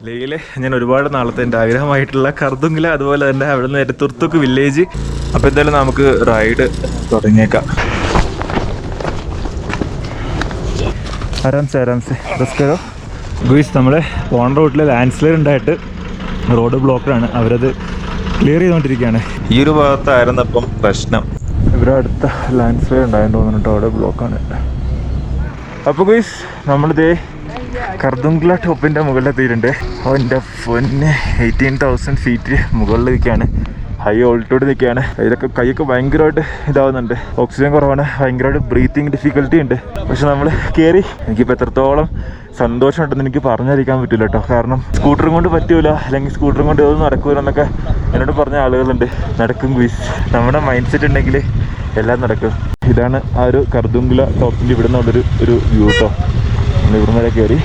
ലേയിലെ ഞാൻ ഒരുപാട് നാളത്തെ എൻ്റെ ആഗ്രഹമായിട്ടുള്ള കർദുങ്കില, അതുപോലെ തന്നെ അവിടെ നിന്ന് നേരെ തുർത്തുക്ക് വില്ലേജ്. അപ്പോൾ എന്തായാലും നമുക്ക് റൈഡ് തുടങ്ങിയേക്കാം. ആരാംസെ ബസ്കരോ ഗുയിസ്. നമ്മൾ പോണ റൂട്ടിൽ ലാൻഡ് സ്ലൈഡ് ഉണ്ടായിട്ട് റോഡ് ബ്ലോക്കാണ്. അവരത് ക്ലിയർ ചെയ്തുകൊണ്ടിരിക്കുകയാണ്. ഈ ഒരു ഭാഗത്തായിരുന്നു അപ്പം പ്രശ്നം. ഇവിടെ അടുത്ത ലാൻഡ് സ്ലൈഡ് ഉണ്ടായെന്ന് തോന്നുന്നുണ്ട്, അവിടെ ബ്ലോക്കാണ്. അപ്പോൾ ഗുയിസ് നമ്മളിതേ കർദുങ്കില ടോപ്പിൻ്റെ മുകളിലെത്തിയിട്ടുണ്ട്. എൻ്റെ പൊന്നെ 18,000 ഫീറ്റ് മുകളിൽ നിൽക്കുകയാണ്. ഹൈ ഓൾട്ടിറ്റ്യൂഡ് നിൽക്കുകയാണ്. കൈയൊക്കെ ഭയങ്കരമായിട്ട് ഇതാവുന്നുണ്ട്. ഓക്സിജൻ കുറവാണ്, ഭയങ്കരമായിട്ട് ബ്രീത്തിങ് ഡിഫിക്കൽറ്റി ഉണ്ട്. പക്ഷെ നമ്മൾ കയറി. എനിക്കിപ്പോൾ എത്രത്തോളം സന്തോഷമുണ്ടെന്ന് എനിക്ക് പറഞ്ഞറിയിക്കാൻ പറ്റില്ല കേട്ടോ. കാരണം സ്കൂട്ടറും കൊണ്ട് പറ്റൂല, അല്ലെങ്കിൽ സ്കൂട്ടറും കൊണ്ട് ഇതൊന്നും നടക്കൂലെന്നൊക്കെ എന്നോട് പറഞ്ഞ ആളുകളുണ്ട്. നടക്കും ഗുയിസ്, നമ്മുടെ മൈൻഡ് സെറ്റ് ഉണ്ടെങ്കിൽ എല്ലാം നടക്കും. ഇതാണ് ആ ഒരു കർദുങ്കില ടോപ്പിൻ്റെ ഇവിടെ നിന്നുള്ളൊരു വ്യൂ കേട്ടോ. നമ്മൾ ഇവിടെ വരെ കയറി.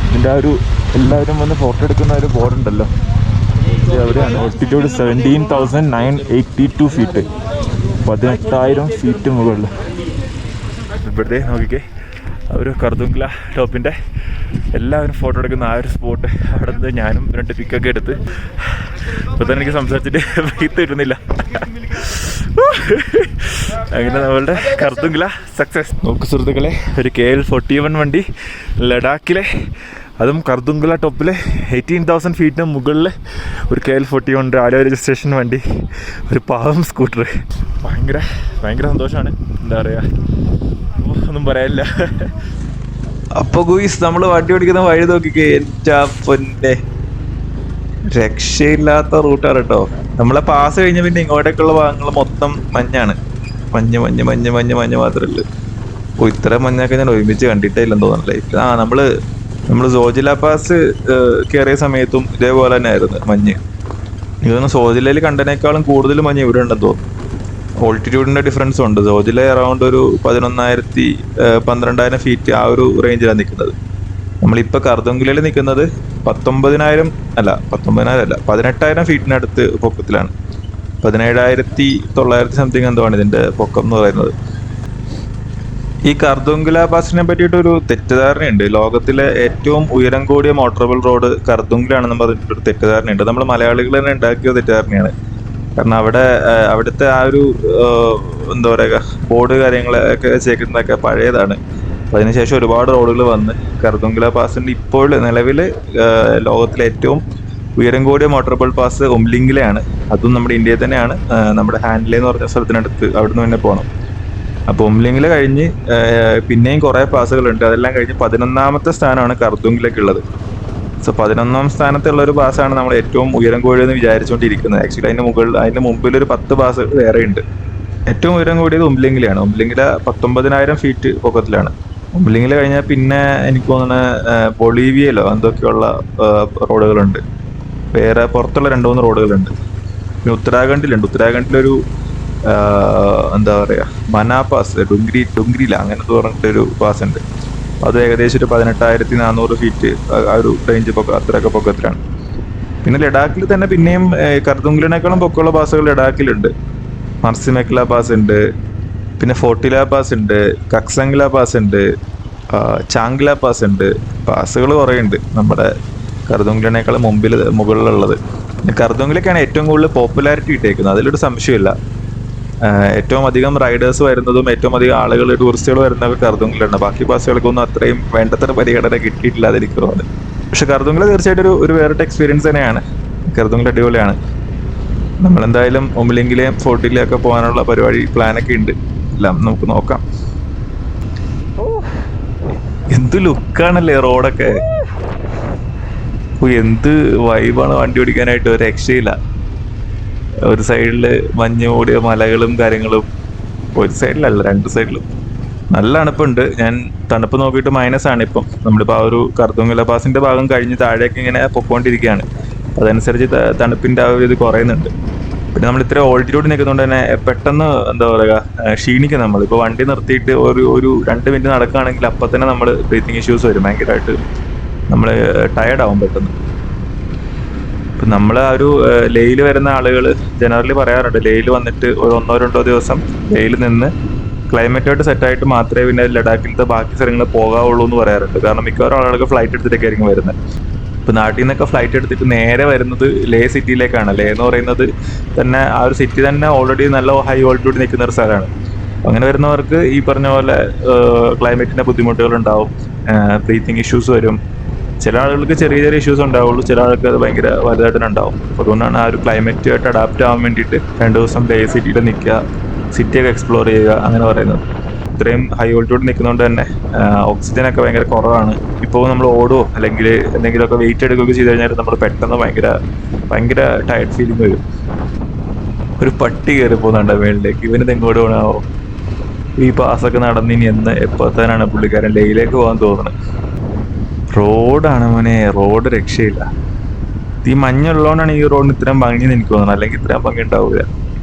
ഇതിൻ്റെ ആ ഒരു എല്ലാവരും വന്ന് ഫോട്ടോ എടുക്കുന്ന ഒരു ബോർഡ് ഉണ്ടല്ലോ, അവിടെയാണ്. ഓൾട്ടിറ്റ്യൂഡ് 17,982 ഫീറ്റ്, 18,000 ഫീറ്റ് മുകളിൽ. ഇവിടുത്തെ നോക്കിക്കേ, ഒരു കർദുങ്കില ടോപ്പിൻ്റെ എല്ലാവരും ഫോട്ടോ എടുക്കുന്ന ആ ഒരു സ്പോട്ട്. അവിടെ നിന്ന് ഞാനും 2 പിക്കൊക്കെ എടുത്ത്. അപ്പോൾ തന്നെ എനിക്ക് സംസാരിച്ചിട്ട് ബ്രീത്ത് കിട്ടുന്നില്ല. അങ്ങനെ നമ്മളുടെ കർദുങ്കില സക്സസ്. നോക്ക് സുഹൃത്തുക്കളെ, ഒരു KL41 വണ്ടി ലഡാക്കിലെ, അതും കർദുങ്കില ടോപ്പിലെ 18,000 ഫീറ്റിന് മുകളിൽ ഒരു KL41 ആലോ രജിസ്ട്രേഷൻ വണ്ടി, ഒരു പാവം സ്കൂട്ടർ. ഭയങ്കര സന്തോഷമാണ്. എന്താ പറയുക, ഒന്നും പറയാനില്ല. അപ്പോൾ ഗുയിസ്, നമ്മൾ വണ്ടി ഓടിക്കുന്ന വഴി നോക്കിക്കേ, എൻ്റെ പൊന്നെ രക്ഷയില്ലാത്ത റൂട്ടാണ് കേട്ടോ. നമ്മളെ പാസ് കഴിഞ്ഞ പിന്നെ ഇങ്ങോട്ടേക്കുള്ള ഭാഗങ്ങൾ മൊത്തം മഞ്ഞാണ്. മഞ്ഞ് മാത്രമല്ല. ഓ, ഇത്ര മഞ്ഞൊക്കെ ഞാൻ ഒരുമിച്ച് കണ്ടിട്ടേ ഇല്ലെന്ന് തോന്നുന്നു ലൈഫിൽ. നമ്മൾ സോജില പാസ് കയറിയ സമയത്തും ഇതേപോലെ തന്നെ ആയിരുന്നു മഞ്ഞ്. ഇതൊന്നും സോജിലയിൽ കണ്ടതിനേക്കാളും കൂടുതൽ മഞ്ഞ് ഇവിടെ ഉണ്ടെന്ന് തോന്നുന്നു. ഓൾട്ടിറ്റ്യൂഡിൻ്റെ ഡിഫറൻസും ഉണ്ട്. സോജില അറൗണ്ട് ഒരു 11,000-12,000 ഫീറ്റ് ആ ഒരു റേഞ്ചിലാണ് നിൽക്കുന്നത്. നമ്മളിപ്പോൾ കർദുങ്കിലയിൽ നിൽക്കുന്നത് 18,000 ഫീറ്റിനടുത്ത് പൊക്കത്തിലാണ്. 17,900 സംതിങ് എന്തോ ആണ് ഇതിൻ്റെ പൊക്കം എന്ന് പറയുന്നത്. ഈ കർദുങ്കില പാസിനെ പറ്റിയിട്ടൊരു തെറ്റിദ്ധാരണയുണ്ട്. ലോകത്തിലെ ഏറ്റവും ഉയരം കൂടിയ മോട്ടറബിൾ റോഡ് കർദുങ്കിലാണെന്ന് പറഞ്ഞിട്ടൊരു തെറ്റിദ്ധാരണയുണ്ട്. നമ്മൾ മലയാളികൾ തന്നെ ഉണ്ടാക്കിയ തെറ്റിദ്ധാരണയാണ്. കാരണം അവിടുത്തെ ആ ഒരു എന്താ പറയുക, ബോർഡ് കാര്യങ്ങളൊക്കെ വെച്ചേക്കുന്നതൊക്കെ പഴയതാണ്. അപ്പോൾ അതിനുശേഷം ഒരുപാട് റോഡുകൾ വന്ന് കർദുങ്കില പാസിൻ്റെ ഇപ്പോൾ നിലവിൽ ലോകത്തിലെ ഏറ്റവും ഉയരം കൂടിയ മോട്ടറബിൾ പാസ് ഉംലിംഗിലെയാണ്. അതും നമ്മുടെ ഇന്ത്യയിൽ തന്നെയാണ്. നമ്മുടെ ഹാൻഡ്ലേ എന്ന് പറഞ്ഞ സ്ഥലത്തിനടുത്ത്, അവിടുന്ന് തന്നെ പോകണം. അപ്പോൾ ഉംലിംഗിൽ കഴിഞ്ഞ് പിന്നെയും കുറേ പാസുകളുണ്ട്. അതെല്ലാം കഴിഞ്ഞ് 11ാമത്തെ സ്ഥാനമാണ് കർദുങ്കിലേക്കുള്ളത്. സോ 11ാം സ്ഥാനത്തുള്ള ഒരു പാസ്സാണ് നമ്മൾ ഏറ്റവും ഉയരം കൂടിയെന്ന് വിചാരിച്ചുകൊണ്ടിരിക്കുന്നത്. ആക്ച്വലി അതിൻ്റെ മുമ്പിലൊരു 10 പാസ് വേറെ ഉണ്ട്. ഏറ്റവും ഉയരം കൂടിയത് ഉംലിംഗിലാണ്. ഉംലിംഗില 19,000 ഫീറ്റ് പൊക്കത്തിലാണ്. ഉംലിംഗിൽ കഴിഞ്ഞാൽ പിന്നെ എനിക്ക് തോന്നുന്നത് ബൊളീവിയയിലോ എന്തൊക്കെയുള്ള റോഡുകളുണ്ട്. വേറെ പുറത്തുള്ള 2-3 റോഡുകളുണ്ട്. പിന്നെ ഉത്തരാഖണ്ഡിലൊരു എന്താ പറയുക, മനാ പാസ്, ഡുംഗ്രിയില അങ്ങനത്തെ പറഞ്ഞിട്ടൊരു പാസ് ഉണ്ട്. അത് ഏകദേശം ഒരു 18,400 ഫീറ്റ് ആ ഒരു റേഞ്ച് അത്രയൊക്കെ പൊക്കത്തിലാണ്. പിന്നെ ലഡാക്കിൽ തന്നെ പിന്നെയും കർദുങ്കിലിനേക്കാളും പൊക്കമുള്ള പാസുകൾ ലഡാക്കിലുണ്ട്. മർസിമെക്ല പാസ് ഉണ്ട്, പിന്നെ ഫോർട്ടില പാസ് ഉണ്ട്, കക്സംഗ്ല പാസ് ഉണ്ട്, ചാംഗ്ല പാസ് ഉണ്ട്. പാസുകൾ കുറേ ഉണ്ട് നമ്മുടെ കർദുങ്കിലിനേക്കാളും മുകളിലുള്ളത്. കർദുങ്കിലൊക്കെയാണ് ഏറ്റവും കൂടുതൽ പോപ്പുലാരിറ്റി ഇട്ടേക്കുന്നത്, അതിലൊരു സംശയമില്ല. ഏറ്റവും അധികം റൈഡേഴ്സ് വരുന്നതും ഏറ്റവും അധികം ആളുകൾ, ടൂറിസ്റ്റുകൾ വരുന്നവർ കർദുങ്കിലാണ്. ബാക്കി പാസുകൾക്കൊന്നും അത്രയും വേണ്ടത്ര പരിഗണന കിട്ടിയിട്ടില്ല, അതെനിക്ക് തോന്നുന്നത്. പക്ഷെ കർദുങ്കില തീർച്ചയായിട്ടും ഒരു വേറിട്ട എക്സ്പീരിയൻസ് തന്നെയാണ്. കർദുങ്കില അടിപൊളിയാണ്. നമ്മളെന്തായാലും ഉംലിംഗിലെയും ഫോർട്ടിലെയൊക്കെ പോകാനുള്ള പ്ലാനൊക്കെ ഉണ്ട്. എല്ലാം നമുക്ക് നോക്കാം. എന്ത് ലുക്കാണല്ലേ റോഡൊക്കെ, എന്ത് വൈബാണ് വണ്ടി ഓടിക്കാനായിട്ട്. ഒരു രക്ഷയില്ല. ഒരു സൈഡിൽ മഞ്ഞ് മൂടിയ മലകളും കാര്യങ്ങളും, ഒരു സൈഡിലല്ല 2 സൈഡിലും നല്ല തണുപ്പുണ്ട്. ഞാൻ തണുപ്പ് നോക്കിയിട്ട് -ആണ് ഇപ്പം. നമ്മളിപ്പോൾ ആ ഒരു കർദുങ്കില പാസിൻ്റെ ഭാഗം കഴിഞ്ഞ് താഴേക്ക് ഇങ്ങനെ പൊക്കോണ്ടിരിക്കുകയാണ്. അതനുസരിച്ച് തണുപ്പിൻ്റെ ആ ഒരു ഇത് കുറയുന്നുണ്ട്. പിന്നെ നമ്മൾ ഇത്ര ഓൾട്ടിറ്റ്യൂഡ് നിൽക്കുന്നതുകൊണ്ട് തന്നെ പെട്ടെന്ന് എന്താ പറയുക, ക്ഷീണിക്കും. നമ്മളിപ്പോൾ വണ്ടി നിർത്തിയിട്ട് ഒരു 2 മിനിറ്റ് നടക്കുകയാണെങ്കിൽ അപ്പം തന്നെ നമ്മൾ ബ്രീത്തിങ് ഇഷ്യൂസ് വരും. ഭയങ്കരമായിട്ട് നമ്മൾ ടയേർഡാവും പെട്ടെന്ന്. ഇപ്പം നമ്മൾ ആ ഒരു ലേയിൽ വരുന്ന ആളുകൾ ജനറലി പറയാറുണ്ട്, ലേയിൽ വന്നിട്ട് ഒരു 1-2 ദിവസം ലേയിൽ നിന്ന് ക്ലൈമറ്റായിട്ട് സെറ്റായിട്ട് മാത്രമേ പിന്നെ ലഡാക്കിലത്തെ ബാക്കി സ്ഥലങ്ങളിൽ പോകാവുള്ളൂ എന്ന് പറയാറുണ്ട്. കാരണം മിക്കവാറും ആളുകൾക്ക് ഫ്ലൈറ്റ് എടുത്തിട്ടൊക്കെ ആയിരിക്കും വരുന്നത്. ഇപ്പോൾ നാട്ടിൽ നിന്നൊക്കെ ഫ്ലൈറ്റ് എടുത്തിട്ട് നേരെ വരുന്നത് ലേ സിറ്റിയിലേക്കാണ്. ലേ എന്ന് പറയുന്നത് തന്നെ ആ ഒരു സിറ്റി തന്നെ ഓൾറെഡി നല്ല ഹൈ ഓൾട്ടിറ്റ്യൂഡ് നിൽക്കുന്ന ഒരു സ്ഥലമാണ്. അങ്ങനെ വരുന്നവർക്ക് ഈ പറഞ്ഞ പോലെ ക്ലൈമറ്റിൻ്റെ ബുദ്ധിമുട്ടുകൾ ഉണ്ടാവും, ബ്രീത്തിങ് ഇഷ്യൂസ് വരും. ചില ആളുകൾക്ക് ചെറിയ ചെറിയ ഇഷ്യൂസ് ഉണ്ടാവുള്ളൂ, ചില ആൾക്ക് അത് ഭയങ്കര വലുതായിട്ട് തന്നെ ഉണ്ടാവും. അപ്പോൾ അതുകൊണ്ടാണ് ആ ഒരു ക്ലൈമറ്റുമായിട്ട് അഡാപ്റ്റ് ആവാൻ വേണ്ടിയിട്ട് 2 ദിവസം ലേ സിറ്റിയിൽ നിൽക്കുക, സിറ്റിയൊക്കെ എക്സ്പ്ലോർ ചെയ്യുക അങ്ങനെ പറയുന്നത്. ഇത്രയും ഹൈ ഓൾട്ടിറ്റ്യൂഡ് നിൽക്കുന്നതുകൊണ്ട് തന്നെ ഓക്സിജനൊക്കെ ഭയങ്കര കുറവാണ്. ഇപ്പോൾ നമ്മൾ ഓടുകയോ അല്ലെങ്കിൽ എന്തെങ്കിലുമൊക്കെ വെയിറ്റ് എടുക്കുകയൊക്കെ ചെയ്ത് കഴിഞ്ഞാൽ നമ്മൾ പെട്ടെന്ന് ഭയങ്കര ടയർഡ് ഫീലിംഗ് വരും. ഒരു പട്ടി കയറി പോകുന്നുണ്ട് മേളിലേക്ക്. ഇവനിത് എങ്ങോട്ട് പോകണാവോ? ഈ പാസ്സൊക്കെ നടന്ന് ഇനി എപ്പോഴത്തേനാണ് പുള്ളിക്കാരൻ ലേയിലേക്ക് പോകാൻ തോന്നുന്നത്. റോഡാണ് മോനെ, റോഡ് രക്ഷയില്ല. ഈ മഞ്ഞുള്ളതുകൊണ്ടാണ് ഈ റോഡിന് ഇത്രയും ഭംഗി എനിക്ക് തോന്നുന്നത്, അല്ലെങ്കിൽ ഇത്രയും ഭംഗി ഉണ്ടാവില്ല.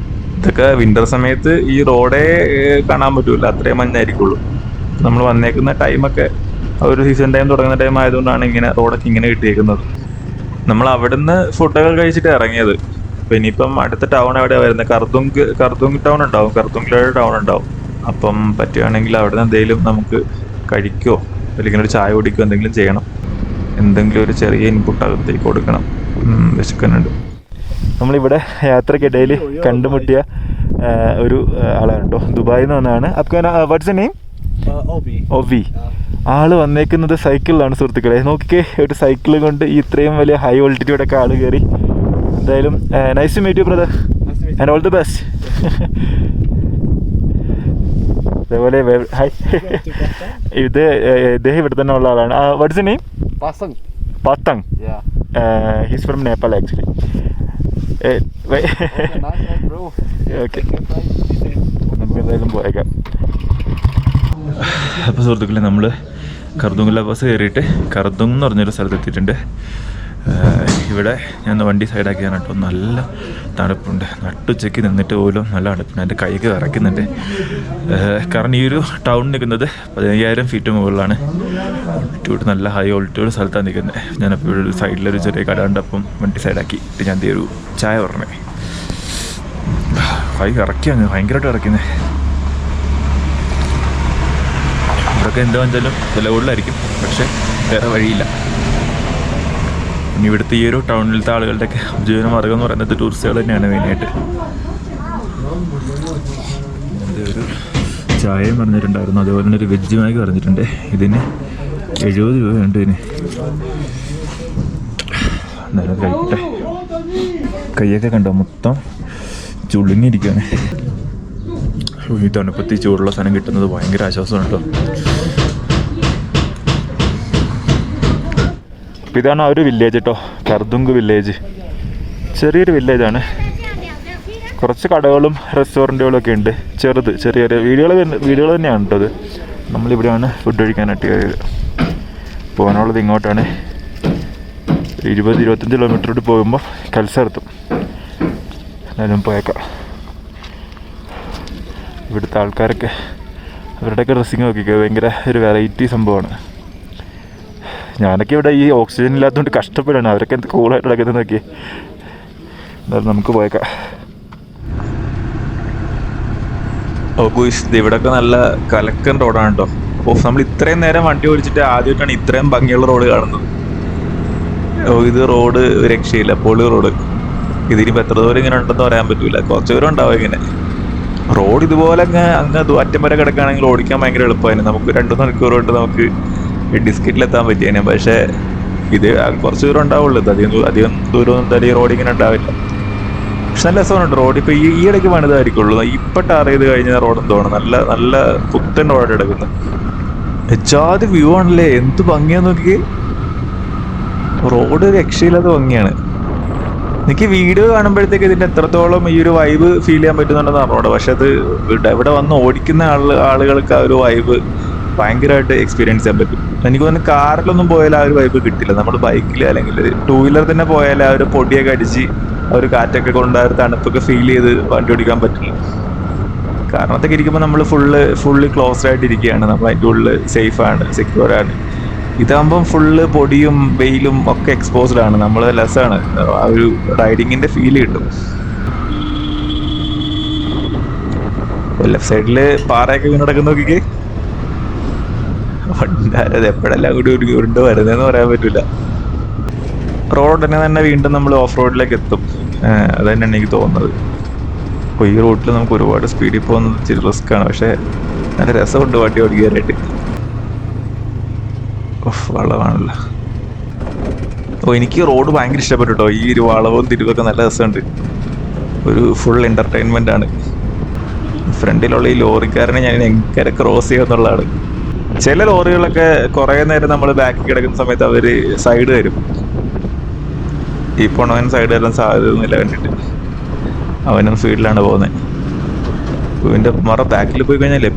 ഇതൊക്കെ വിന്റർ സമയത്ത് ഈ റോഡേ കാണാൻ പറ്റൂല, അത്രയും മഞ്ഞായിരിക്കുള്ളൂ. നമ്മൾ വന്നേക്കുന്ന ടൈമൊക്കെ ഒരു സീസൺ ടൈം തുടങ്ങുന്ന ടൈം ആയതുകൊണ്ടാണ് ഇങ്ങനെ റോഡൊക്കെ ഇങ്ങനെ കിട്ടിയേക്കുന്നത്. നമ്മൾ അവിടുന്ന് ഫുഡൊക്കെ കഴിച്ചിട്ട് ഇറങ്ങിയത്. അപ്പം ഇനിയിപ്പം അടുത്ത ടൗൺ എവിടെയാണ് വരുന്നത്? കർദുങ് ടൗൺ ഉണ്ടാവും, കർദുങ്ങിലൊരു ടൗൺ ഉണ്ടാവും. അപ്പം പറ്റുകയാണെങ്കിൽ അവിടെ നിന്ന് എന്തെങ്കിലും നമുക്ക് കഴിക്കോ അല്ലെങ്കിൽ ഒരു ചായ കുടിക്കോ എന്തെങ്കിലും ചെയ്യണം. എന്തെങ്കിലും ഒരു ചെറിയ ഇൻപുട്ട് അകത്തേക്ക് കൊടുക്കണം. വിശക്കുന്നുണ്ട്. നമ്മളിവിടെ യാത്രക്കിടയിൽ കണ്ടുമുട്ടിയ ഒരു ആളാണ് കേട്ടോ, ദുബായിൽ നിന്ന് വന്നതാണ്. What's name? ഒവി. ആള് വന്നേക്കുന്നത് സൈക്കിളിലാണ് സുഹൃത്തുക്കളെ. നോക്കിക്കേ, ഒരു സൈക്കിൾ കൊണ്ട് ഈ ഇത്രയും വലിയ ഹൈ ഓൾട്ടിറ്റ്യൂഡൊക്കെ ആള് കയറി. എന്തായാലും nice to meet you brother and all the best. അതേപോലെ ഇദ്ദേഹം ഇവിടെ തന്നെ ഉള്ള ആളാണ്. What's name? Pathang. He's from Nepal actually. Okay, നമുക്ക് എന്തായാലും പോയേക്കാം. അപ്പോൾ സുഹൃത്തുക്കളെ, നമ്മൾ കർദുങ് ബസ് കയറിയിട്ട് കർദുങ് എന്ന് പറഞ്ഞൊരു സ്ഥലത്തെത്തിയിട്ടുണ്ട്. ഇവിടെ ഞാൻ വണ്ടി സൈഡാക്കിയാണ് കേട്ടോ. നല്ല തണുപ്പുണ്ട്, നട്ടുച്ചയ്ക്ക് നിന്നിട്ട് പോലും നല്ല തണുപ്പുണ്ട്. എൻ്റെ കൈക്ക് വിറയ്ക്കുന്നുണ്ട്. കാരണം ഈ ഒരു ടൗൺ നിൽക്കുന്നത് 15,000 ഫീറ്റ് മുകളിലാണ്. ഓൾട്ടിറ്റ്യൂഡ്, നല്ല ഹൈ ഓൾട്ടിറ്റ്യൂഡ് സ്ഥലത്താണ് നിൽക്കുന്നത്. ഞാനപ്പോൾ ഇവിടെ ഒരു സൈഡിലൊരു ചെറിയ കട കണ്ടപ്പം വണ്ടി സൈഡാക്കിയിട്ട് ഞാൻ ഒരു ചായ പറഞ്ഞേ. കൈ വിറയ്ക്കാണ്, ഭയങ്കരമായിട്ട് വിറയ്ക്കുന്നത്. ഇവിടെയൊക്കെ എന്താ വെച്ചാലും വില കൂടുതലായിരിക്കും, പക്ഷേ വേറെ വഴിയില്ല. ഇനി ഇവിടുത്തെ ഈ ഒരു ടൗണിലത്തെ ആളുകളുടെയൊക്കെ ഉപജീവന മാർഗം എന്ന് പറയുന്നത് ടൂറിസ്റ്റുകൾ തന്നെയാണ് മെയിനായിട്ട്. ഒരു ചായയും പറഞ്ഞിട്ടുണ്ടായിരുന്നു, അതുപോലെ തന്നെ ഒരു വെജ് മാഗി പറഞ്ഞിട്ടുണ്ട്. ഇതിന് 70 രൂപയുണ്ട് ഇതിന്. എന്നാലും കഴിക്കട്ടെ. കൈയൊക്കെ കണ്ടോ, മൊത്തം ചുളുങ്ങിയിരിക്കുകയാണ്. ഈ തണുപ്പത്തി ചൂടുള്ള സാധനം കിട്ടുന്നത് ഭയങ്കര ആശ്വാസമാണ് കേട്ടോ. അപ്പോൾ ഇതാണ് ആ ഒരു വില്ലേജ് കേട്ടോ, കർദുങ് വില്ലേജ്. ചെറിയൊരു വില്ലേജാണ്. കുറച്ച് കടകളും റെസ്റ്റോറൻറ്റുകളും ഒക്കെ ഉണ്ട്. ചെറിയ ചെറിയ വീടുകൾ തന്നെയാണ് കേട്ടോ അത്. നമ്മളിവിടെയാണ് ഫുഡ് കഴിക്കാനായിട്ട് കയറിയത്. പോകാനുള്ളത് ഇങ്ങോട്ടാണ്. 20-25 കിലോമീറ്റർ പോകുമ്പോൾ കൽസർത്തും. എന്നാലും പോയേക്കാം. ഇവിടുത്തെ ആൾക്കാരൊക്കെ അവരുടെയൊക്കെ ഡ്രസ്സിങ് നോക്കിക്കുക, ഭയങ്കര ഒരു വെറൈറ്റി സംഭവമാണ്. ഞാനൊക്കെ ഇവിടെ ഈ ഓക്സിജൻ ഇല്ലാത്തതുകൊണ്ട് കഷ്ടപ്പെടാണ്. അവരൊക്കെ എന്ത് കൂളായിട്ട് നടക്കുന്നത് നോക്കി. എന്തായാലും നമുക്ക് പോയേക്കാം. ഇവിടെയൊക്കെ നല്ല കലക്കൻ റോഡാണ് കേട്ടോ. അപ്പോൾ നമ്മൾ ഇത്രയും നേരം വണ്ടി ഓടിച്ചിട്ട് ആദ്യമായിട്ടാണ് ഇത്രയും ഭംഗിയുള്ള റോഡ് കാണുന്നത്. ഇത് റോഡ് രക്ഷയില്ല, പൊളി റോഡ്. ഇതിനിപ്പോൾ എത്ര ദൂരം ഇങ്ങനെ ഉണ്ടെന്ന് പറയാൻ പറ്റില്ല, കുറച്ച് ദൂരം ഉണ്ടാവും ഇങ്ങനെ. റോഡ് ഇതുപോലെ അങ്ങ് അറ്റം വരെ കിടക്കുകയാണെങ്കിൽ ഓടിക്കാൻ ഭയങ്കര എളുപ്പമായിരുന്നു. നമുക്ക് 2 മണിക്കൂർ കൊണ്ട് നമുക്ക് ഡിസ്കറ്റിലെത്താൻ പറ്റിയേനെ. പക്ഷേ ഇത് കുറച്ച് ദൂരം ഉണ്ടാവുള്ളൂ. അധികം ദൂരം എന്തായാലും ഈ റോഡ് ഇങ്ങനെ ഉണ്ടാവില്ല. പക്ഷെ നല്ല രസമാണ് റോഡ്. ഇപ്പോൾ ഈ ഇടയ്ക്ക് പണിതായിരിക്കുള്ളൂ. ഇപ്പം ടാർ ചെയ്ത് കഴിഞ്ഞാൽ റോഡെന്ന് തോന്നുന്നു നല്ല നല്ല പുത്തൻ റോഡ് എടുക്കുന്നത്. എച്ചാതി വ്യൂ ആണല്ലേ, എന്ത് ഭംഗിയാന്ന് നോക്കി. റോഡ് രക്ഷയില്ലാത്ത ഭംഗിയാണ്. എനിക്ക് വീഡിയോ കാണുമ്പോഴത്തേക്ക് ഇതിൻ്റെ എത്രത്തോളം ഈ ഒരു വൈബ് ഫീൽ ചെയ്യാൻ പറ്റുന്നുണ്ടെന്ന് അറിഞ്ഞൂടാ. പക്ഷെ അത് ഇവിടെ വന്ന് ഓടിക്കുന്ന ആളുകൾക്ക് ആ ഒരു വൈബ് ഭയങ്കരമായിട്ട് എക്സ്പീരിയൻസ് ചെയ്യാൻ പറ്റും. എനിക്ക് തോന്നുന്നു കാറിലൊന്നും പോയാൽ ആ ഒരു വൈബ് കിട്ടില്ല. നമ്മൾ ബൈക്കിൽ അല്ലെങ്കിൽ 2 വീലർ തന്നെ പോയാൽ ആ ഒരു പൊടിയൊക്കെ അടിച്ച് ആ ഒരു കാറ്റൊക്കെ കൊണ്ട് ആ ഒരു തണുപ്പൊക്കെ ഫീൽ ചെയ്ത് വണ്ടി ഓടിക്കാൻ പറ്റില്ല. കാരണത്തൊക്കെ ഇരിക്കുമ്പോൾ നമ്മൾ ഫുള്ള് ക്ലോസ്ഡ് ആയിട്ട് ഇരിക്കുകയാണ്. നമ്മൾ അതിൻ്റെ ഉള്ളിൽ സേഫാണ്, സെക്യൂറാണ്. ഇതാകുമ്പം ഫുള്ള് പൊടിയും വെയിലും ഒക്കെ എക്സ്പോസ്ഡ് ആണ്. നമ്മൾ രസമാണ്, ആ ഒരു റൈഡിങ്ങിൻ്റെ ഫീൽ കിട്ടും. ലെഫ്റ്റ് സൈഡിൽ പാറയൊക്കെ വീണ് നടക്കുന്ന നോക്കിക്കേ. അത് എപ്പോഴെല്ലാം കൂടി ഉരുണ്ട് വരുന്നതെന്ന് പറയാൻ പറ്റില്ല. റോഡ് ഉടനെ തന്നെ വീണ്ടും നമ്മൾ ഓഫ് റോഡിലേക്ക് എത്തും. അത് തന്നെയാണ് എനിക്ക് തോന്നുന്നത്. അപ്പോൾ ഈ റൂട്ടിൽ നമുക്ക് ഒരുപാട് സ്പീഡിൽ പോകുന്നത് ഇച്ചിരി റിസ്ക് ആണ്, പക്ഷേ നല്ല രസമുണ്ട് വണ്ടി ഓടിക്കാനായിട്ട്. വളവാണല്ലോ. എനിക്ക് റോഡ് ഭയങ്കര ഇഷ്ടപ്പെട്ടു കേട്ടോ. ഈ ഒരു വളവും തിരിവൊക്കെ നല്ല രസമുണ്ട്. ഒരു ഫുൾ എൻ്റർടൈൻമെൻ്റ് ആണ്. ഫ്രണ്ടിലുള്ള ഈ ലോറിക്കാരനെ ഞാൻ എങ്ങനെ ക്രോസ് ചെയ്യുമെന്നുള്ളതാണ്. ചില ലോറികളൊക്കെ കുറേ നേരം നമ്മൾ ബാക്കിൽ കിടക്കുന്ന സമയത്ത് അവർ സൈഡ് തരും. ഈ പോണവൻ സൈഡ് തരാൻ സാധ്യതയൊന്നുമില്ല കണ്ടിട്ട്. അവനും സ്പീഡിലാണ് പോകുന്നത്. ഇവൻ്റെ ബാക്കിൽ പോയി കഴിഞ്ഞാലേ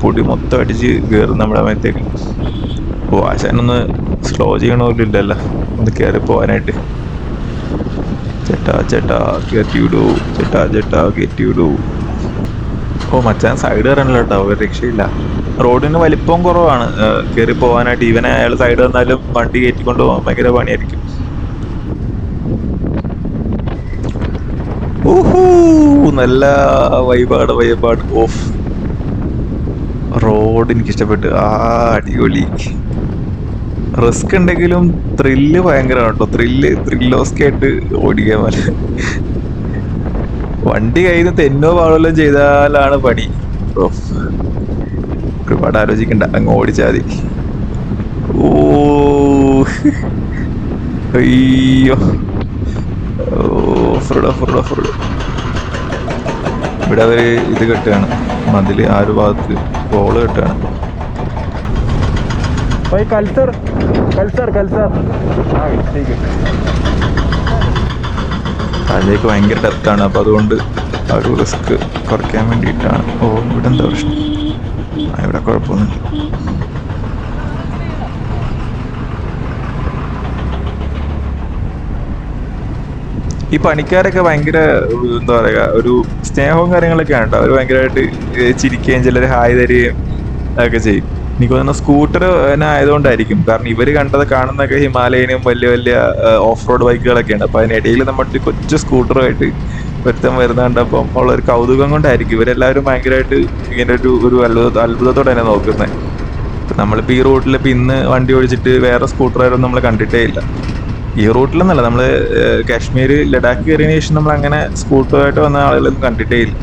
പൊടി മൊത്തം അടിച്ച് കയറും നമ്മുടെ മേത്തേക്ക്. ആശാനൊന്ന് സ്ലോ ചെയ്യണമില്ലല്ലോ ഒന്ന് കയറി പോകാനായിട്ട്. ചേട്ടാ കയറ്റിവിടൂ, ചേട്ടാ കയറ്റിവിടൂ. മച്ചാൻ സൈഡ് കയറാനല്ലോ കേട്ടോ, ഒരു രക്ഷയില്ല. റോഡിന് വലിപ്പം കുറവാണ് കയറി പോകാനായിട്ട്. ഇവനെ അയാൾ സൈഡ് വന്നാലും വണ്ടി കയറ്റിക്കൊണ്ട് പോകാൻ ഭയങ്കര പണിയായിരിക്കും. നല്ല വൈബാട്. ഓഫ് റോഡ് എനിക്ക് ഇഷ്ടപ്പെട്ടു. അടിപൊളി. റിസ്ക് ഉണ്ടെങ്കിലും ത്രില്ല് ഭയങ്കരമാണ് കേട്ടോ. ത്രില്ലോസ്കി ആയിട്ട് ഓടിക്കാൻ പോലെ. വണ്ടി കയ്യിൽ നിന്ന് തെന്നോ പാടല്ലോ ചെയ്താലാണ് പണി. ഒരുപാട് ആലോചിക്കണ്ട, അങ്ങ് ഓടിച്ചാൽ മതി. അയ്യോ ഫുഡ്. ഇവിടെ അവര് ഇത് കെട്ടുകയാണ്, മതില് ആ ഒരു ഭാഗത്ത് ബോള് കെട്ടുകയാണ്. അതിലേക്ക് ഭയങ്കര ഡെപ്താണ്. അപ്പൊ അതുകൊണ്ട് ആ ഒരു റിസ്ക് കുറയ്ക്കാൻ വേണ്ടിയിട്ടാണ്. ഇവിടെ എന്താ പ്രശ്നം? ഇവിടെ കുഴപ്പമൊന്നുമില്ല. ഈ പണിക്കാരൊക്കെ ഭയങ്കര എന്താ പറയുക, ഒരു സ്നേഹവും കാര്യങ്ങളൊക്കെയാണ് കേട്ടോ. അവർ ഭയങ്കരമായിട്ട് ചിരിക്കുകയും ചിലർ ഹായ് തരികയും ഒക്കെ ചെയ്യും. എനിക്ക് തോന്നുന്നു സ്കൂട്ടർ തന്നെ ആയതുകൊണ്ടായിരിക്കും. കാരണം ഇവർ കാണുന്നൊക്കെ ഹിമാലയനും വലിയ വലിയ ഓഫ് റോഡ് ബൈക്കുകളൊക്കെയാണ്. അപ്പോൾ അതിനിടയിൽ നമ്മുടെ കൊച്ചു സ്കൂട്ടറുമായിട്ട് ഒരുത്തം വരുന്ന കണ്ടപ്പം ഉള്ളൊരു കൗതുകം കൊണ്ടായിരിക്കും ഇവരെല്ലാവരും ഭയങ്കരമായിട്ട് ഇങ്ങനെ ഒരു അത്ഭുതത്തോടെ തന്നെ നോക്കുന്നത്. നമ്മളിപ്പോൾ ഈ റൂട്ടിൽ ഇപ്പം ഇന്ന് വണ്ടി ഓടിച്ചിട്ട് വേറെ സ്കൂട്ടറായിട്ടൊന്നും നമ്മൾ കണ്ടിട്ടേ ഇല്ല. ഈ റൂട്ടിലെന്നല്ല, നമ്മൾ കാശ്മീർ ലഡാക്ക് കയറിയതിനു ശേഷം നമ്മൾ അങ്ങനെ സ്കൂട്ടറായിട്ട് വന്ന ആളുകളൊന്നും കണ്ടിട്ടേ ഇല്ല.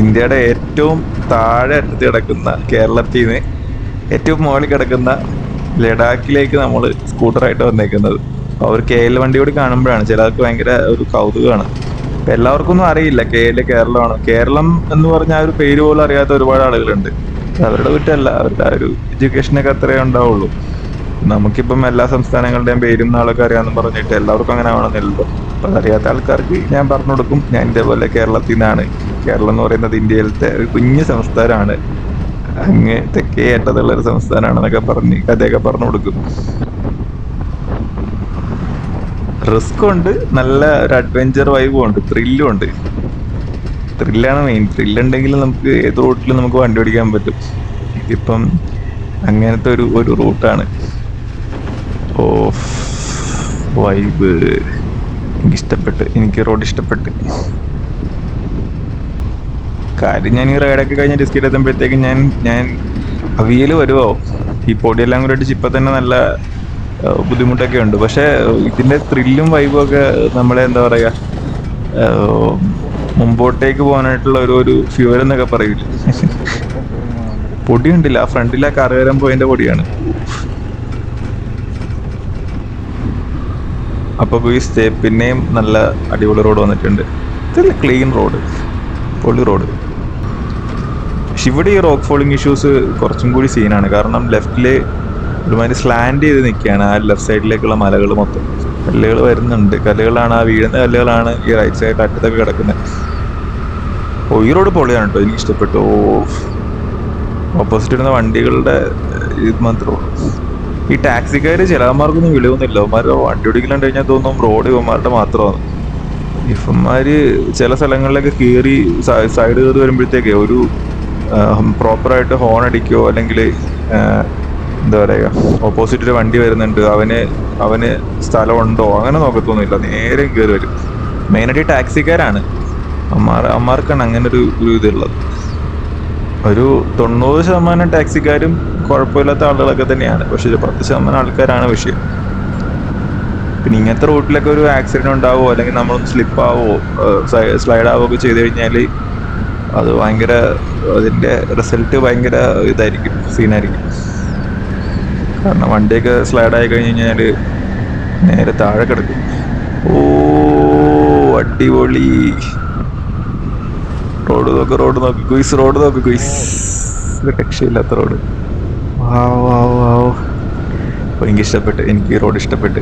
ഇന്ത്യയുടെ ഏറ്റവും താഴെ അറ്റത്ത് കിടക്കുന്ന കേരളത്തിൽ നിന്ന് ഏറ്റവും മുകളിൽ കിടക്കുന്ന ലഡാക്കിലേക്ക് നമ്മൾ സ്കൂട്ടറായിട്ട് വന്നേക്കുന്നത്. അവർ KL വണ്ടി കൂടി കാണുമ്പോഴാണ് ചിലർക്ക് ഭയങ്കര ഒരു കൗതുകമാണ്. ഇപ്പം എല്ലാവർക്കും ഒന്നും അറിയില്ല KL കേരളമാണ്. കേരളം എന്ന് പറഞ്ഞാൽ ആ ഒരു പേര് പോലും അറിയാത്ത ഒരുപാട് ആളുകളുണ്ട്. അവരുടെ കുറ്റമല്ല, അവരുടെ ആ ഒരു എഡ്യൂക്കേഷനൊക്കെ അത്രയേ ഉണ്ടാവുള്ളൂ. നമുക്കിപ്പം എല്ലാ സംസ്ഥാനങ്ങളുടെയും പേരും നാളൊക്കെ അറിയാമെന്ന് പറഞ്ഞിട്ട് എല്ലാവർക്കും അങ്ങനെ ആവണമെന്നില്ലല്ലോ. അപ്പം അതറിയാത്ത ആൾക്കാർക്ക് ഞാൻ പറഞ്ഞു കൊടുക്കും, ഞാൻ ഇതേപോലെ കേരളത്തിൽ നിന്നാണ്. കേരളം എന്ന് പറയുന്നത് ഇന്ത്യയിലത്തെ ഒരു കുഞ്ഞു സംസ്ഥാനമാണ്, അങ്ങ് തെക്കേ അറ്റത്തുള്ളൊരു സംസ്ഥാനമാണെന്നൊക്കെ പറഞ്ഞ് കഥയൊക്കെ പറഞ്ഞു കൊടുക്കും. റിസ്ക് ഉണ്ട്, നല്ല ഒരു അഡ്വഞ്ചർ വൈബും ഉണ്ട്, ത്രില്ലും ഉണ്ട്. ത്രില്ലാണ് മെയിൻ. ത്രില്ലുണ്ടെങ്കിൽ നമുക്ക് ഏത് റൂട്ടിലും നമുക്ക് വണ്ടി ഓടിക്കാൻ പറ്റും. ഇതിപ്പം അങ്ങനത്തെ ഒരു റൂട്ടാണ്. വൈബ് എനിക്ക് റോഡ് ഇഷ്ടപ്പെട്ട്. കാര്യം ഞാൻ ഈ റൈഡൊക്കെ കഴിഞ്ഞ് ഡിസ്കറ്റ് എത്തുമ്പോഴത്തേക്കും ഞാൻ അവിയൽ വരുമോ, ഈ പൊടിയെല്ലാം കൂടെ അടിച്ച് ഇപ്പം തന്നെ നല്ല ബുദ്ധിമുട്ടൊക്കെ ഉണ്ട്. പക്ഷെ ഇതിൻ്റെ ത്രില്ലും വൈബും ഒക്കെ നമ്മളെ എന്താ പറയുക, മുമ്പോട്ടേക്ക് പോകാനായിട്ടുള്ള ഒരു ഫ്യൂവൽ എന്നൊക്കെ പറയില്ല. പൊടി ഉണ്ടില്ല, ആ ഫ്രണ്ടിലെ കറുകരം പോയതിൻ്റെ പൊടിയാണ്. അപ്പോൾ ഈ പിന്നെയും നല്ല അടിപൊളി റോഡ് വന്നിട്ടുണ്ട്. ഇതല്ല ക്ലീൻ റോഡ്, പൊളി റോഡ്. പക്ഷെ ഇവിടെ ഈ റോക്ക് ഫോളിങ് ഇഷ്യൂസ് കുറച്ചും കൂടി സീനാണ്. കാരണം ലെഫ്റ്റില് ഒരുമാതിരി സ്ലാൻഡ് ചെയ്ത് നിൽക്കുകയാണ് ആ ലെഫ്റ്റ് സൈഡിലേക്കുള്ള മലകൾ മൊത്തം. കല്ലുകൾ വരുന്നുണ്ട്, കല്ലുകളാണ്, ആ വീഴുന്ന കല്ലുകളാണ് ഈ റൈറ്റ് സൈഡ് അറ്റത്തൊക്കെ കിടക്കുന്നത്. ഈ റോഡ് പൊളിയാണ് കേട്ടോ, എനിക്ക് ഇഷ്ടപ്പെട്ടു. ഓപ്പോസിറ്റ് ഇരുന്ന വണ്ടികളുടെ ഇത് മാത്രമേ. ഈ ടാക്സിക്കാർ ചിലവന്മാർക്കൊന്നും വിളിയൊന്നുമില്ല. അവന്മാർ വണ്ടി ഓടിക്കലാണ്ട് കഴിഞ്ഞാൽ തോന്നും റോഡ് ഇവന്മാരുടെ മാത്രമാണ്. ഇവന്മാര് ചില സ്ഥലങ്ങളിലൊക്കെ കയറി സൈഡ് കയറി വരുമ്പോഴത്തേക്ക് ഒരു പ്രോപ്പറായിട്ട് ഹോൺ അടിക്കുകയോ അല്ലെങ്കിൽ എന്താ പറയുക, ഓപ്പോസിറ്റ് ഒരു വണ്ടി വരുന്നുണ്ട്, അവന് സ്ഥലമുണ്ടോ അങ്ങനെ നോക്കത്തൊന്നുമില്ല, നേരെ കയറി വരും. മെയിനായിട്ട് ഈ ടാക്സിക്കാരാണ്, അമ്മാർക്കാണ് അങ്ങനെ ഒരു ഇതുള്ളത്. ഒരു 90% ടാക്സിക്കാരും കുഴപ്പമില്ലാത്ത ആളുകളൊക്കെ തന്നെയാണ്. പക്ഷെ 10% ആൾക്കാരാണ് വിഷയം. പിന്നെ ഇങ്ങനത്തെ റൂട്ടിലൊക്കെ ഒരു ആക്സിഡന്റ് ഉണ്ടാവുമോ അല്ലെങ്കിൽ നമ്മളൊന്ന് സ്ലിപ്പ് ആവുമോ സ്ലൈഡ് ആവുമോ ഒക്കെ ചെയ്ത് കഴിഞ്ഞാൽ അത് ഭയങ്കര, അതിന്റെ റിസൾട്ട് ഭയങ്കര ഇതായിരിക്കും, സീനായിരിക്കും. കാരണം വണ്ടിയൊക്കെ സ്ലൈഡ് ആയി കഴിഞ്ഞ് കഴിഞ്ഞാല് നേരെ താഴെ കിടക്കും. ഓ, അടിപൊളി. റോഡ് നോക്ക് ഗുയിസ്, റോഡ് നോക്ക് ഗുയിസ്. രക്ഷയില്ലാത്ത റോഡ്. വാവ് വാവ് വാവ്. അപ്പൊ എനിക്ക് റോഡ് ഇഷ്ടപ്പെട്ട്.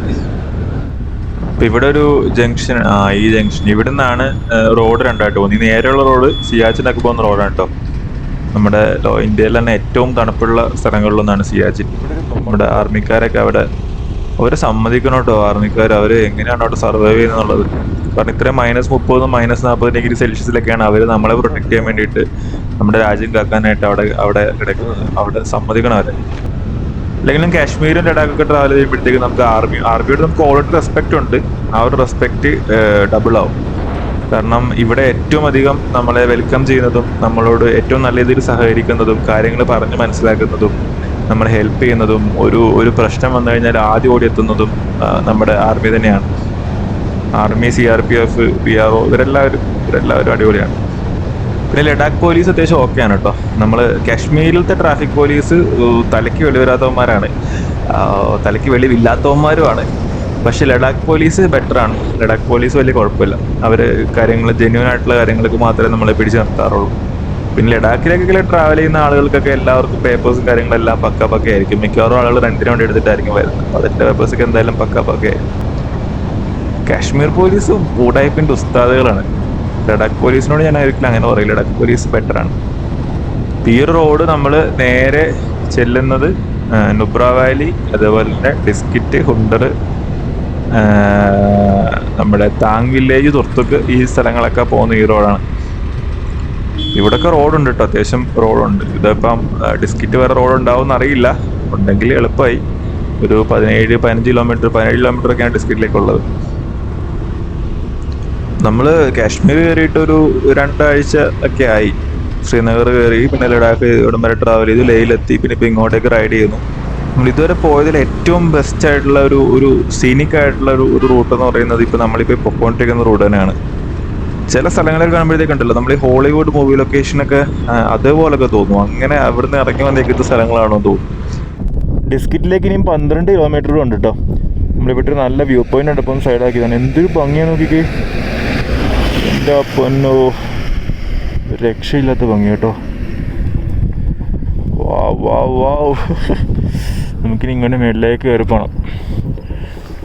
അപ്പൊ ഇവിടെ ഒരു ജംഗ്ഷൻ, ഈ ജംഗ്ഷൻ ഇവിടെ നിന്നാണ് റോഡ് രണ്ടായിട്ട് പോകുന്നത്. ഈ നേരെയുള്ള റോഡ് സിയാച്ചിനൊക്കെ പോകുന്ന റോഡാണ് കേട്ടോ. നമ്മുടെ ഇന്ത്യയിൽ തന്നെ ഏറ്റവും തണുപ്പുള്ള സ്ഥലങ്ങളിലൊന്നാണ് സിയാച്ചിൻ. നമ്മുടെ ആർമിക്കാരൊക്കെ അവിടെ, അവരെ സമ്മതിക്കണം കേട്ടോ. ആർമിക്കാർ അവര് എങ്ങനെയാണ് അവിടെ സർവൈവ് ചെയ്യുന്നുള്ളത്. കാരണം ഇത്രയും -30, -40 ഡിഗ്രി സെൽഷ്യസിലൊക്കെയാണ് അവർ നമ്മളെ പ്രൊട്ടക്ട് ചെയ്യാൻ വേണ്ടിയിട്ട്, നമ്മുടെ രാജ്യം കാക്കാനായിട്ട് അവിടെ അവിടെ കിടക്കുന്നത്. അവിടെ സമ്മതിക്കണം അവരെ. അല്ലെങ്കിലും കാശ്മീരും ലഡാക്കൊക്കെ ട്രാവൽ ചെയ്യുമ്പോഴത്തേക്ക് നമുക്ക് ആർമിയോട് നമുക്ക് ഓൾറെഡി റെസ്പെക്ട് ഉണ്ട്. ആ ഒരു റെസ്പെക്ട് ഡബിൾ ആവും. കാരണം ഇവിടെ ഏറ്റവും അധികം നമ്മളെ വെൽക്കം ചെയ്യുന്നതും നമ്മളോട് ഏറ്റവും നല്ല രീതിയിൽ സഹകരിക്കുന്നതും കാര്യങ്ങൾ പറഞ്ഞ് മനസ്സിലാക്കുന്നതും നമ്മളെ ഹെൽപ്പ് ചെയ്യുന്നതും ഒരു പ്രശ്നം വന്നു കഴിഞ്ഞാൽ ആദ്യം ഓടി എത്തുന്നതും നമ്മുടെ ആർമി തന്നെയാണ്. ആർമി, CRPF, PRO ഇവരെല്ലാവരും അടിപൊളിയാണ്. പിന്നെ ലഡാക്ക് പോലീസ് അത്യാവശ്യം ഓക്കെയാണ് കേട്ടോ. നമ്മൾ കാശ്മീരിലത്തെ ട്രാഫിക് പോലീസ് തലയ്ക്ക് വെളിവരാത്തവന്മാരാണ്, തലയ്ക്ക് വെളിവില്ലാത്തവന്മാരുമാണ്. പക്ഷെ ലഡാക്ക് പോലീസ് ബെറ്ററാണ്. ലഡാക്ക് പോലീസ് വലിയ കുഴപ്പമില്ല. അവർ ജെന്യൂൻ ആയിട്ടുള്ള കാര്യങ്ങൾക്ക് മാത്രമേ നമ്മളെ പിടിച്ച് നിർത്താറുള്ളൂ. പിന്നെ ലഡാക്കിലേക്കൊക്കെ ട്രാവൽ ചെയ്യുന്ന ആളുകൾക്കൊക്കെ എല്ലാവർക്കും പേപ്പേഴ്സും കാര്യങ്ങളെല്ലാം പക്കയായിരിക്കും. മിക്കവാറും ആളുകൾ റെന്റിന് വേണ്ടി എടുത്തിട്ടായിരിക്കും വരുന്നത്. അതിന്റെ പേപ്പേഴ്സൊക്കെ എന്തായാലും പക്കയായിരിക്കും. കാശ്മീർ പോലീസ് ഊടായ്പിന്റെ ഉസ്താദുകളാണ്. ലഡാക്ക് പോലീസിനോട് ഞാൻ ഒരിക്കലും അങ്ങനെ പറയില്ല. ലഡാക്ക് പോലീസ് ബെറ്ററാണ്. ഈ ഒരു റോഡ് നമ്മൾ നേരെ ചെല്ലുന്നത് നുബ്ര വാലി, അതേപോലെ തന്നെ ഡിസ്കിറ്റ്, ഹുണ്ടർ, നമ്മുടെ താങ് വില്ലേജ്, തുർത്തുക്ക്, ഈ സ്ഥലങ്ങളൊക്കെ പോകുന്ന ഈ റോഡാണ്. ഇവിടൊക്കെ റോഡുണ്ട് കേട്ടോ, അത്യാവശ്യം റോഡുണ്ട്. ഇതിപ്പം ഡിസ്കിറ്റ് വേറെ റോഡ് ഉണ്ടാവും എന്നറിയില്ല. ഉണ്ടെങ്കിൽ എളുപ്പമായി. ഒരു 17 കിലോമീറ്റർ ഒക്കെയാണ് ഡിസ്കിറ്റിലേക്കുള്ളത്. നമ്മൾ കാശ്മീർ കയറിയിട്ട് ഒരു 2 ആഴ്ച ഒക്കെ ആയി. ശ്രീനഗർ കയറി, പിന്നെ ലഡാക്ക് ഇവിടം വരെ ട്രാവൽ ചെയ്തു, ലേയിലെത്തി, പിന്നെ ഇപ്പം ഇങ്ങോട്ടേക്ക് റൈഡ് ചെയ്യുന്നു. നമ്മൾ ഇതുവരെ പോയതിൽ ഏറ്റവും ബെസ്റ്റ് ആയിട്ടുള്ള ഒരു സീനിക് ആയിട്ടുള്ള ഒരു റൂട്ട് എന്ന് പറയുന്നത് ഇപ്പം നമ്മളിപ്പോൾ പൊക്കോണ്ടിരിക്കുന്ന റൂട്ട് തന്നെയാണ്. ചില സ്ഥലങ്ങളിൽ കാണുമ്പോഴത്തേക്കുണ്ടല്ലോ നമ്മൾ ഈ ഹോളിവുഡ് മൂവി ലൊക്കേഷനൊക്കെ അതേപോലൊക്കെ തോന്നും. അങ്ങനെ അവിടുന്ന് ഇറങ്ങി വന്നേക്കുന്ന സ്ഥലങ്ങളാണോ തോന്നും. ഡിസ്കിറ്റിലേക്ക് ഇനിയും 12 കിലോമീറ്റർ ഉണ്ട് കേട്ടോ. നമ്മളിവിടെ നല്ല വ്യൂ പോയിന്റ് ഉണ്ട്. ഇപ്പം സൈഡാക്കിയതാണ്. എന്തൊരു ഭംഗിയാണ് നോക്കിക്കേ. എൻ്റെ പൊന്നോ, രക്ഷയില്ലാത്ത ഭംഗി കേട്ടോ. വാവ്. നമുക്കിനി ഇങ്ങനെ മേളിലേക്ക് കയറി പോകണം.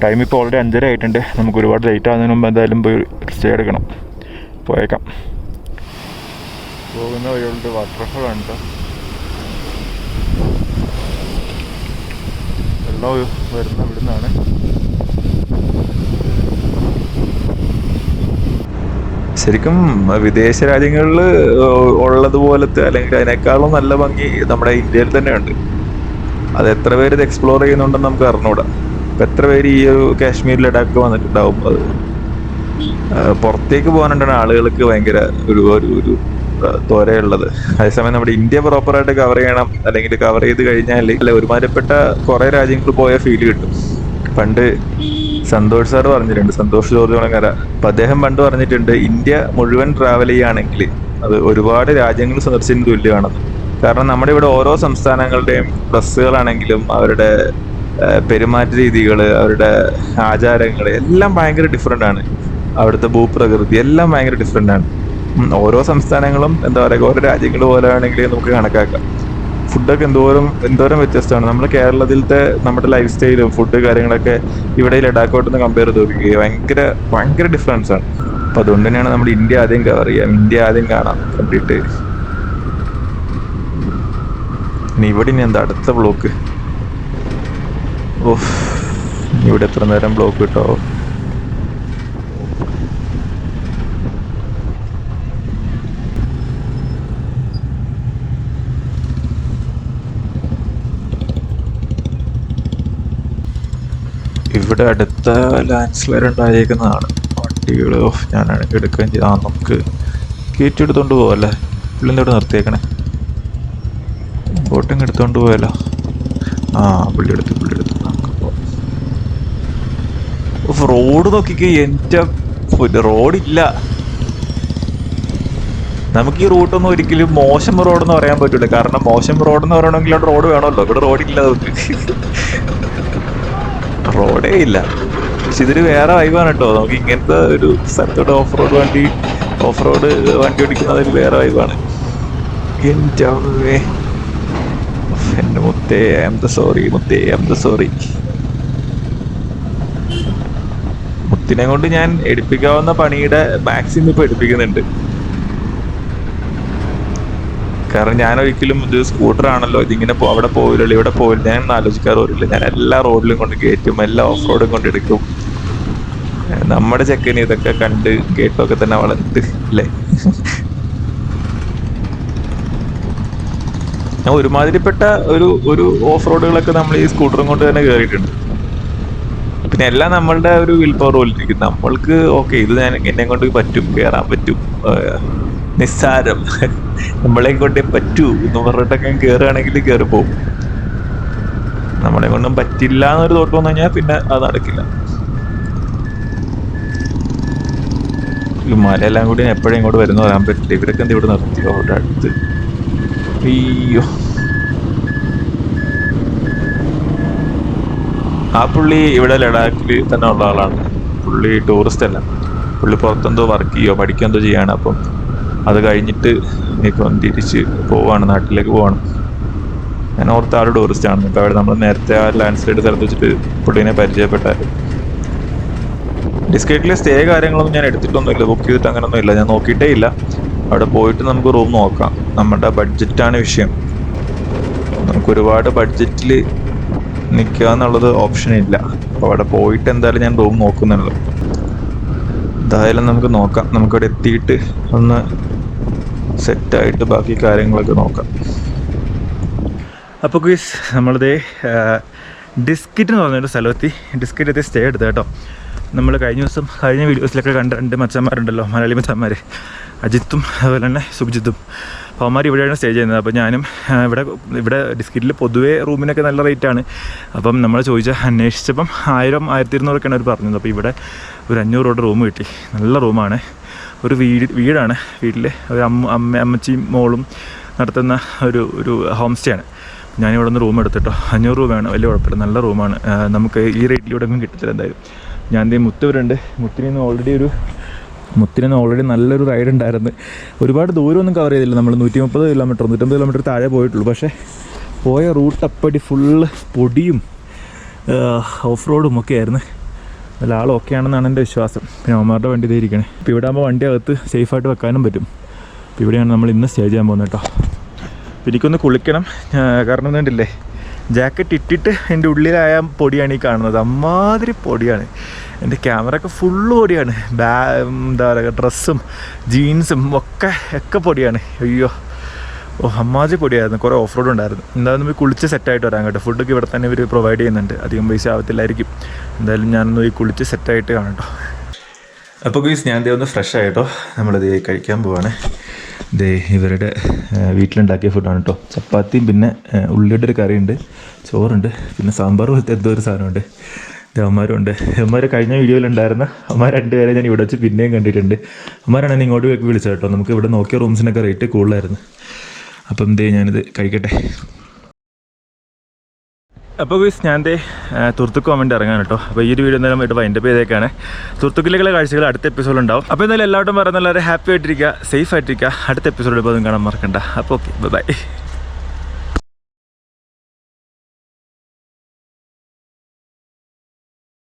ടൈം ഇപ്പോൾ ഓൾറെഡി 5:30 ആയിട്ടുണ്ട്. നമുക്ക് ഒരുപാട് ലേറ്റ് ആകുന്നതിന് മുമ്പ് എന്തായാലും പോയി സ്റ്റേ എടുക്കണം. പോയേക്കാം. പോകുന്ന വഴികളുടെ വാട്ടർഫോളാണ് കേട്ടോ. വെള്ളം വരുന്ന ഇവിടുന്നാണ്. ശരിക്കും വിദേശ രാജ്യങ്ങളിൽ ഉള്ളതുപോലത്തെ അല്ലെങ്കിൽ അതിനേക്കാളും നല്ല ഭംഗി നമ്മുടെ ഇന്ത്യയിൽ തന്നെയുണ്ട്. അത് എത്ര പേര് ഇത് എക്സ്പ്ലോർ ചെയ്യുന്നുണ്ടെന്ന് നമുക്ക് അറിഞ്ഞൂടാ. ഇപ്പം എത്ര പേര് ഈ ഒരു കാശ്മീർ, ലഡാക്ക് വന്നിട്ടുണ്ടാവും. അത് പുറത്തേക്ക് പോകാനുണ്ടാണ് ആളുകൾക്ക് ഭയങ്കര ഒരു ത്വരയുള്ളത്. അതേസമയം നമ്മുടെ ഇന്ത്യ പ്രോപ്പറായിട്ട് കവർ ചെയ്യണം, അല്ലെങ്കിൽ കവർ ചെയ്ത് കഴിഞ്ഞാൽ ഒരുമാതിരിപ്പെട്ട കുറേ രാജ്യങ്ങൾ പോയ ഫീല് കിട്ടും. പണ്ട് സന്തോഷ് സാർ പറഞ്ഞിട്ടുണ്ട്, സന്തോഷ് ജോർജ് കുളങ്ങര. അപ്പം അദ്ദേഹം പണ്ട് പറഞ്ഞിട്ടുണ്ട്, ഇന്ത്യ മുഴുവൻ ട്രാവൽ ചെയ്യുകയാണെങ്കിൽ അത് ഒരുപാട് രാജ്യങ്ങൾ സന്ദർശിച്ചതിന് തുല്യമാണെന്ന്. കാരണം നമ്മുടെ ഇവിടെ ഓരോ സംസ്ഥാനങ്ങളുടെയും ഡ്രസ്സുകളാണെങ്കിലും അവരുടെ പെരുമാറ്റ രീതികൾ, അവരുടെ ആചാരങ്ങൾ എല്ലാം ഭയങ്കര ഡിഫറെൻ്റ് ആണ്. അവിടുത്തെ ഭൂപ്രകൃതി എല്ലാം ഭയങ്കര ഡിഫറെൻ്റ് ആണ്. ഓരോ സംസ്ഥാനങ്ങളും എന്താ പറയുക, ഓരോ രാജ്യങ്ങൾ പോലെ വേണമെങ്കിൽ നമുക്ക് കണക്കാക്കാം. ഫുഡൊക്കെ എന്തോരം വ്യത്യസ്തമാണ്. നമ്മുടെ കേരളത്തിലത്തെ നമ്മുടെ ലൈഫ് സ്റ്റൈലും ഫുഡ് കാര്യങ്ങളൊക്കെ ഇവിടെ ലഡാക്കോട്ടൊന്ന് കമ്പയർ ചെയ്ത് നോക്കിക്കുക, ഭയങ്കര ഡിഫറൻസ് ആണ്. അപ്പം അതുകൊണ്ട് തന്നെയാണ് നമ്മൾ ഇന്ത്യ ആദ്യം കവർ ചെയ്യാം, ഇന്ത്യ ആദ്യം കാണാം കണ്ടിട്ട്. ഇനി ഇവിടെ എന്താ അടുത്ത ബ്ലോക്ക്? ഓഹ്, ഇവിടെ എത്ര നേരം ബ്ലോക്ക് കിട്ടോ? ഇവിടെ അടുത്ത ലാൻഡ് സ്ലൈഡ് ഉണ്ടായിരിക്കുന്നതാണ്. വണ്ടികൾ ഞാനാണെങ്കിൽ എടുക്കുകയും ചെയ്ത് നമുക്ക് കയറ്റിയെടുത്തോണ്ട് പോവല്ലേ. പുള്ളിന്തോട് നിർത്തിയേക്കണേ, ബോട്ടിങ് എടുത്തോണ്ട് പോയാലോ. പുള്ളി എടുത്ത് റോഡ് നോക്കിക്ക്, എൻ്റെ റോഡില്ല. നമുക്ക് ഈ റൂട്ടൊന്നും ഒരിക്കലും മോശം റോഡെന്ന് പറയാൻ പറ്റില്ല. കാരണം മോശം റോഡെന്ന് പറയണമെങ്കിൽ അവിടെ റോഡ് വേണമല്ലോ. ഇവിടെ റോഡില്ല നമുക്ക്. റോഡേ ഇല്ല. പക്ഷെ ഇതൊരു വേറെ വൈബാണ് കേട്ടോ. നമുക്ക് ഇങ്ങനത്തെ ഒരു സ്ഥലത്തോട്ട് ഓഫ് റോഡ് വണ്ടി ഓടിക്കുന്നത് ഒരു വേറെ വൈബാണ്. എൻ്റെ മുത്തേ, ഐ ആം ദ സോറി മുത്തേ, ഐ ആം ദ സോറി. മുത്തിനെ കൊണ്ട് ഞാൻ എടുപ്പിക്കാവുന്ന പണിയുടെ മാക്സിമം ഇപ്പൊ എടുപ്പിക്കുന്നുണ്ട്. കാരണം ഞാൻ ഒരിക്കലും ഇത് സ്കൂട്ടർ ആണല്ലോ, ഇതിങ്ങനെ അവിടെ പോയില്ലല്ലോ, ഇവിടെ പോയില്ല, ഞാൻ ആലോചിക്കാറ് പോലില്ല. ഞാൻ എല്ലാ റോഡിലും കൊണ്ട് കയറ്റും, എല്ലാ ഓഫ് റോഡും കൊണ്ട് എടുക്കും. നമ്മുടെ ചെക്കന് ഇതൊക്കെ കണ്ട് കേട്ടൊക്കെ തന്നെ വളർത്ത് അല്ലേ. ഞാൻ ഒരുമാതിരിപ്പെട്ട ഒരു ഓഫ് റോഡുകളൊക്കെ നമ്മൾ ഈ സ്കൂട്ടറും കൊണ്ട് തന്നെ കയറിയിട്ടുണ്ട്. പിന്നെ എല്ലാം നമ്മളുടെ ഒരു വിൽ പവർ പോലിരിക്കും. നമ്മൾക്ക് ഓക്കെ, ഇത് എന്നെ കൊണ്ട് പറ്റും, കയറാൻ പറ്റും, നിസ്സാരം, നമ്മളെ കൊണ്ടേ പറ്റൂ എന്ന് പറഞ്ഞിട്ടൊക്കെ കയറുകയാണെങ്കിൽ കയറി പോകും. നമ്മളെ കൊണ്ടും പറ്റില്ല എന്നൊരു തോട്ട് വന്നു കഴിഞ്ഞാൽ പിന്നെ അത് നടക്കില്ല. ഈ മലയെല്ലാം കൂടി എപ്പോഴും ഇങ്ങോട്ട് വരുന്ന പറയാൻ പറ്റില്ല. ഇവരൊക്കെ എന്ത് ഇവിടെ നിർത്തിയോ അവിടെ അടുത്ത്? അയ്യോ, ആ പുള്ളി ഇവിടെ ലഡാക്കിൽ തന്നെ ഉള്ള ആളാണ്. പുള്ളി ടൂറിസ്റ്റ് അല്ല, പുള്ളി പുറത്തെന്തോ വർക്ക് ചെയ്യോ പഠിക്കോ എന്തോ ചെയ്യാണ്. അപ്പം അത് കഴിഞ്ഞിട്ട് ഇപ്പം തിരിച്ച് പോവാണ്, നാട്ടിലേക്ക് പോവാണ്. ഞാൻ ഓർത്ത ആൾ ടൂറിസ്റ്റ് ആണ്. ഇപ്പം അവിടെ നമ്മൾ നേരത്തെ ആ ലാൻഡ് സ്ലൈഡ് സ്ഥലത്ത് വെച്ചിട്ട് പുള്ളീനെ പരിചയപ്പെട്ടായിരുന്നു. ഡിസ്കൈറ്റിലെ സ്റ്റേ കാര്യങ്ങളൊന്നും ഞാൻ എടുത്തിട്ടൊന്നുമില്ല, ബുക്ക് ചെയ്തിട്ട് അങ്ങനെയൊന്നും ഇല്ല, ഞാൻ നോക്കിയിട്ടേ ഇല്ല. അവിടെ പോയിട്ട് നമുക്ക് റൂം നോക്കാം. നമ്മുടെ ബഡ്ജറ്റാണ് വിഷയം. നമുക്ക് ഒരുപാട് ബഡ്ജറ്റിൽ നിൽക്കുക എന്നുള്ളത് ഓപ്ഷനില്ല. അപ്പോൾ അവിടെ പോയിട്ട് എന്തായാലും ഞാൻ റൂം നോക്കുന്നുള്ളൂ. എന്തായാലും നമുക്ക് നോക്കാം. നമുക്കവിടെ എത്തിയിട്ട് ഒന്ന് സെറ്റായിട്ട് ബാക്കി കാര്യങ്ങളൊക്കെ നോക്കാം. അപ്പോൾ ഗയ്സ്, നമ്മളിതേ ഡിസ്കിറ്റ് എന്ന് പറഞ്ഞൊരു സ്ഥലമെത്തി. ഡിസ്കിറ്റ് സ്റ്റേ എടുത്ത് കേട്ടോ. നമ്മൾ കഴിഞ്ഞ വീഡിയോസിലൊക്കെ കണ്ട 2 മച്ചന്മാരുണ്ടല്ലോ, മലയാളി മച്ചന്മാർ, അജിത്തും അതുപോലെ തന്നെ സുബ്ജിത്തും. അപ്പോൾ അവന്മാർ ഇവിടെയാണ് സ്റ്റേ ചെയ്യുന്നത്. അപ്പോൾ ഞാനും ഇവിടെ ഡിസ്കിറ്റിൽ പൊതുവേ റൂമിനൊക്കെ നല്ല റേറ്റാണ്. അപ്പം നമ്മൾ അന്വേഷിച്ചപ്പം 1000-1200 അവർ പറഞ്ഞത്. അപ്പോൾ ഇവിടെ ഒരു 500 റൂം കിട്ടി. നല്ല റൂമാണ്. ഒരു വീടാണ്. വീട്ടിൽ ഒരു അമ്മച്ചിയും മോളും നടത്തുന്ന ഒരു ഹോം സ്റ്റേ ആണ്. ഞാനിവിടെ നിന്ന് റൂം എടുത്തിട്ടോ. 500 രൂപയാണ്, വലിയ കുഴപ്പമില്ല, നല്ല റൂമാണ്. നമുക്ക് ഈ റേറ്റിലൂടെ ഒന്നും കിട്ടത്തില്ല എന്തായാലും. ഞാൻ മുത്തവരുണ്ട്. മുത്തിനൊന്ന് ഓൾറെഡി നല്ലൊരു റൈഡ് ഉണ്ടായിരുന്നു. ഒരുപാട് ദൂരമൊന്നും കവർ ചെയ്തില്ല. നമ്മൾ 130 കിലോമീറ്റർ 150 കിലോമീറ്റർ താഴെ പോയിട്ടുള്ളൂ. പക്ഷേ പോയ റൂട്ട് അപ്പടി ഫുള്ള് പൊടിയും ഓഫ് റോഡും ഒക്കെ ആയിരുന്നു. അതിൽ ആളൊക്കെ ആണെന്നാണ് എൻ്റെ വിശ്വാസം. പിന്നെ അവന്മാരുടെ വണ്ടി ഇരിക്കണേ. ഇപ്പോൾ ഇവിടെ ആകുമ്പോൾ വണ്ടി അകത്ത് സേഫായിട്ട് വെക്കാനും പറ്റും. അപ്പോൾ ഇവിടെയാണ് നമ്മൾ ഇന്ന് സ്റ്റേ ചെയ്യാൻ പോകുന്നത് കേട്ടോ. എനിക്കൊന്ന് കുളിക്കണം. കാരണം കണ്ടില്ലേ, ജാക്കറ്റ് ഇട്ടിട്ട് എൻ്റെ ഉള്ളിലായ പൊടിയാണ് ഈ കാണുന്നത്. അമ്മാതിരി പൊടിയാണ്. എൻ്റെ ക്യാമറയൊക്കെ ഫുള്ള് പൊടിയാണ്. എന്താ പറയുക, ഡ്രസ്സും ജീൻസും ഒക്കെ പൊടിയാണ്. അയ്യോ, അമ്മാതിരി പൊടിയായിരുന്നു. കുറേ ഓഫ് റോഡ് ഉണ്ടായിരുന്നു. എന്തായാലും പോയി കുളിച്ച് സെറ്റായിട്ട് വരാൻ കേട്ടോ. ഫുഡൊക്കെ ഇവിടെ തന്നെ ഇവർ പ്രൊവൈഡ് ചെയ്യുന്നുണ്ട്. അധികം പൈസ ആവത്തില്ലായിരിക്കും. എന്തായാലും ഞാനൊന്ന് പോയി കുളിച്ച് സെറ്റായിട്ട് കാണാം കേട്ടോ. അപ്പോൾ ഗയ്സ്, ഞാൻ ഒന്ന് ഫ്രഷ് ആയിട്ടോ. നമ്മളിത് കഴിക്കാൻ പോവാണ്. ഇവരുടെ വീട്ടിലുണ്ടാക്കിയ ഫുഡാണ് കേട്ടോ. ചപ്പാത്തിയും പിന്നെ ഉള്ളിയുടെ ഒരു കറിയുണ്ട്, ചോറുണ്ട്, പിന്നെ സാമ്പാർ പോലത്തെ എന്തോ ഒരു സാധനമുണ്ട്. അവന്മാരുണ്ട്. അവന്മാർ കഴിഞ്ഞ വീഡിയോയിലുണ്ടായിരുന്ന അവന്മാർ 2 പേരെ ഞാൻ ഇവിടെ വെച്ച് പിന്നെയും കണ്ടിട്ടുണ്ട്. അവന്മാരാണ് എന്നെ ഇങ്ങോട്ട് വിളിച്ചത് കേട്ടോ. നമുക്ക് ഇവിടെ നോക്കിയ റൂംസിനൊക്കെ റേറ്റ് കൂടുതലായിരുന്നു. അപ്പം ഞാനിത് കഴിക്കട്ടെ. അപ്പോൾ ഗയ്സ്, ഞാൻ തുർത്തുക്ക് പോകാൻ വേണ്ടി ഇറങ്ങാൻ കേട്ടോ. അപ്പോൾ ഈ ഒരു വീഡിയോ എന്തായാലും ആയിട്ട് വൈൻഡപ്പ് ചെയ്തേക്കാണ്. തുർത്തുക്കിലേക്കുള്ള കാഴ്ചകൾ അടുത്ത എപ്പിസോഡുണ്ടാവും. അപ്പോൾ എന്തായാലും എല്ലാവരും പറയുന്ന വളരെ ഹാപ്പി ആയിട്ടിരിക്കുക, സേഫ് ആയിട്ടിരിക്കുക. അടുത്ത എപ്പിസോഡിൽ ഇപ്പോൾ കാണാൻ മറക്കണ്ട. അപ്പോൾ ഓക്കെ, ബൈ.